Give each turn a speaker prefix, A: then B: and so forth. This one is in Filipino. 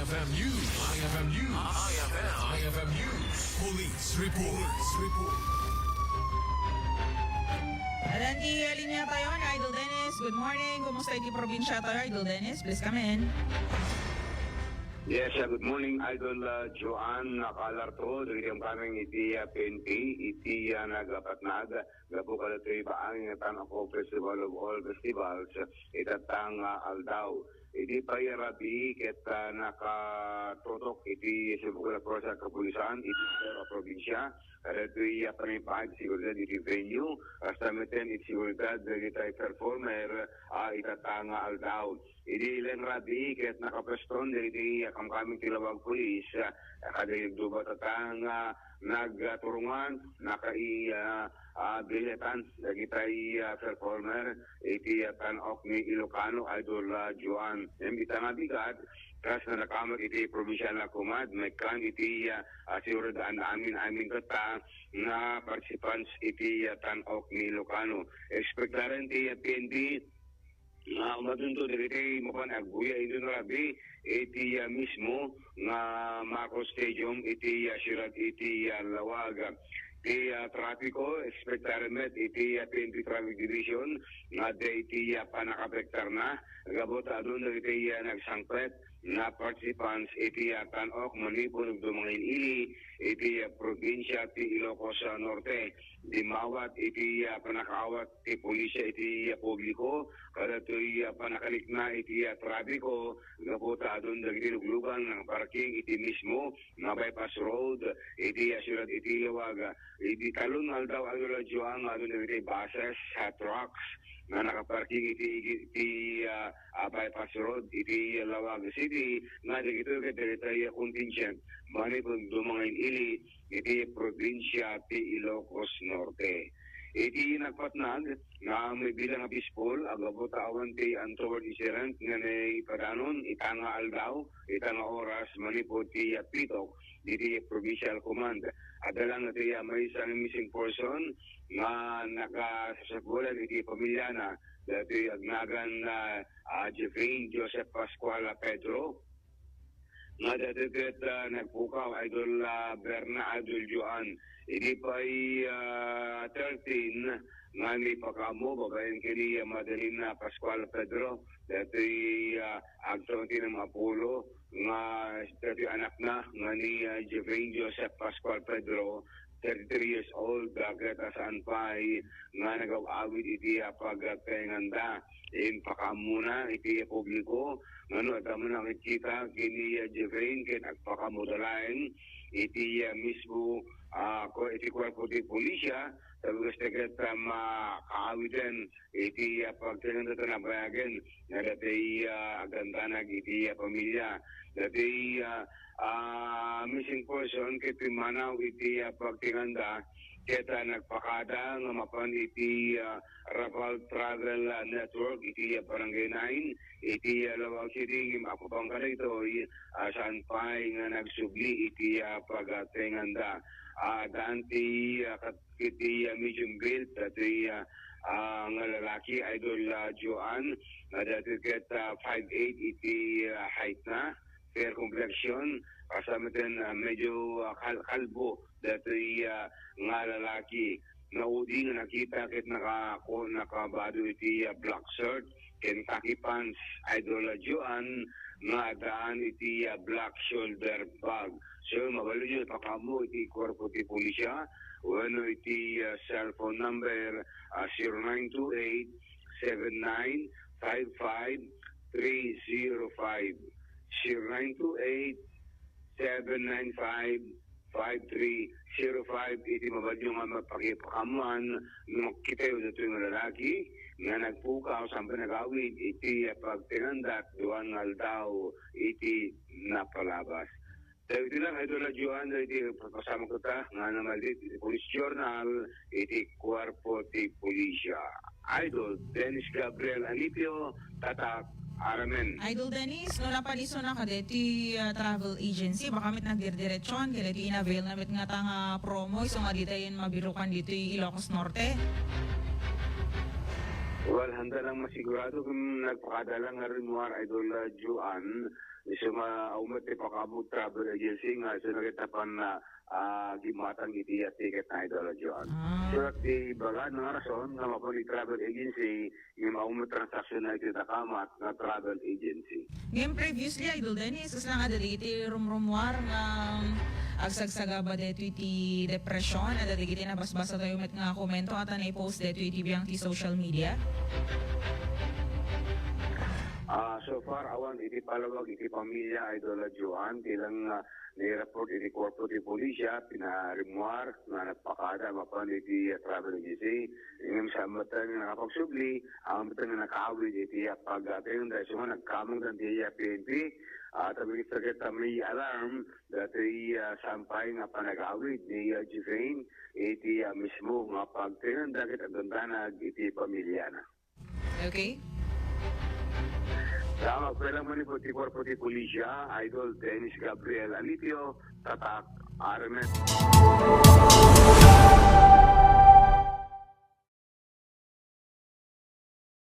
A: IFM News. IFM News. IFM News. Police report.
B: Alam linya tayo ni Idol Dennis. Good morning. Kumusta iti probinsya tayo, Idol Dennis? Please come in.
C: Yes, good morning, Idol Joanne Nakalarto. Dito yung kaming iti PNP, iti nagapatnag. Gapo ka dito ibaang tanong ko Festival of All Festivals, itatang Aldaw. Iti pa rabi ket nakatutok iti Sibugula Prosa Kapulisan, iti sa probinsya. Kada ito panipahid seguridad iti venue. Hasta meten iti seguridad dito performer itatang Aldaw. Iti ilang rabi ket nakapeston iti kamkaming tilawag pulis. Kada yung duba tatang nagturungan, biletan dagitay performer iti tanok ni Ilocano Idol Joan. Imbita nga bigat kas na nakamag iti provincial na kumad may kan iti seguridad amin kata na participants iti tanok ni Ilocano. Expectaren ti PNP matunto dito mo agbuya ito na rabi iti mismo nga Marcos Stadium iti sirat iti Lawaga. Iti trapiko, expectarimet iti PNP Traffic Division nga iti panakapektar na. Gabot adun iti nagsangpet na participants iti tanok manipon dumangin ili iti probinsya ti Ilocos Norte. Dimawat iti panakaawat ti pulisya iti publiko kada ito'y panakalik na iti trapiko. Gabot adun iti luglugan ng parking iti mismo na bypass road iti asirat iti Lawaga. Iti talon daw ang Joan adun iti buses, trucks na nakaparking iti bypass road iti Lawaga City nga dito iti contingent mani pag dumangin ili iti probinsya ti Ilocos Norte. Iti nagpatnag na may bilang abispol agabot awan ti untoward incident nga ipadanon itanga Aldaw itanga oras mani po ti pitok iti provincial command. Adalang iti may isang missing person nga nakasasagulan iti pamilya na dati agnagan na Jeffrey Joseph Pascual Pedro nga dati nagpukaw Idol Berna Idol Joan. Ini pa'y 13 nga ni Pakamo, babayan kini Madelina Pascual Pedro. Dati agto ng Apollo nga dati anak na nga ni Jeffrey Joseph Pascual Pedro. 33 years old, saan pa nga nag-awid iti pagpenganda. In pakamuna iti publiko, ngano at mo nakikita kini Jeffrey kaya nagpakamudalain iti mismo iti kwarpo ti pulisya sabi gusto kita makaawitin iti pagpenganda na bayagan na dati agantanag iti pamilya. Dati missing person kiti manaw iti pagtinganda keta nagpakada nga mapan iti Rapal Travel Network iti Barangay 9 iti Lawag City mapapang kada ito saan pa nga nagsubli iti pagtinganda danti iti medium build dati nga lalaki Idol Joan na dati keta 5'8 iti height na fair complexion, kasama din medyo kalbo dati nga lalaki. Naudi nga nakita kit nakabado iti black shirt, Kentucky pants, Idol Joan, nga daan iti black shoulder bag. So mabalo nyo pakamo iti korpo ti pulisya, ano iti cellphone number 0928-7955-305. 0928-795-5305 iti mabadyo nga mapakipakaman nung kita yung dito yung lalaki nga nagpukaw sampai nagawid iti pagtinandat duwan Aldaw iti napalabas. Dahil ito lang, ito na Joan, iti kasama ko ta nga namalit iti Police Journal iti Kwarpo ti Pulisya. Idol Dennis Gabriel Alipio, Tatak Aramen.
B: Idol Dennis, no napaliso na ka diti travel agency, baka mit nagdirdiretsyon, kaya diti inavail na mit nga tanga promo, so nga dito yun mabirukan dito Ilocos Norte.
C: Well, handa lang masigurado kung nagpakadala nga rin mo Idol Juan, isa maumat pakabot travel agency nga sa nagitapan na gimatang iti ticket na Idol Juan. So at di baga nga rason nga mapali travel agency yung maumat transaction na iti takamat na travel agency.
B: Ngayon previously, Idol Dennis, isa nga dali iti rumrumwar nga agsagsaga ba deto iti depresyon at dali iti nabasbasa tayo met nga komento at na-post deto iti biyang ti social media?
C: So far, awan iti palawag iti pamilya Idol Juan, tilang ni-report iti korpo ti polisya, pinarimuar na nagpakada mapan iti travel agency. Ingam sa matan nga nakapagsubli, ang matan nga nakawid iti pag-atayong dahil sa mga nagkamang ng PNP, at ang sakit may alarm dati sampay nga panagawid ni Jufrain, iti mismo nga pagtayon dagit at dandanag iti pamilya na.
B: Okay?
C: Sama pala man po ti korpo ti pulisya, Idol Dennis Gabriel Alitio, Tatak, RMS.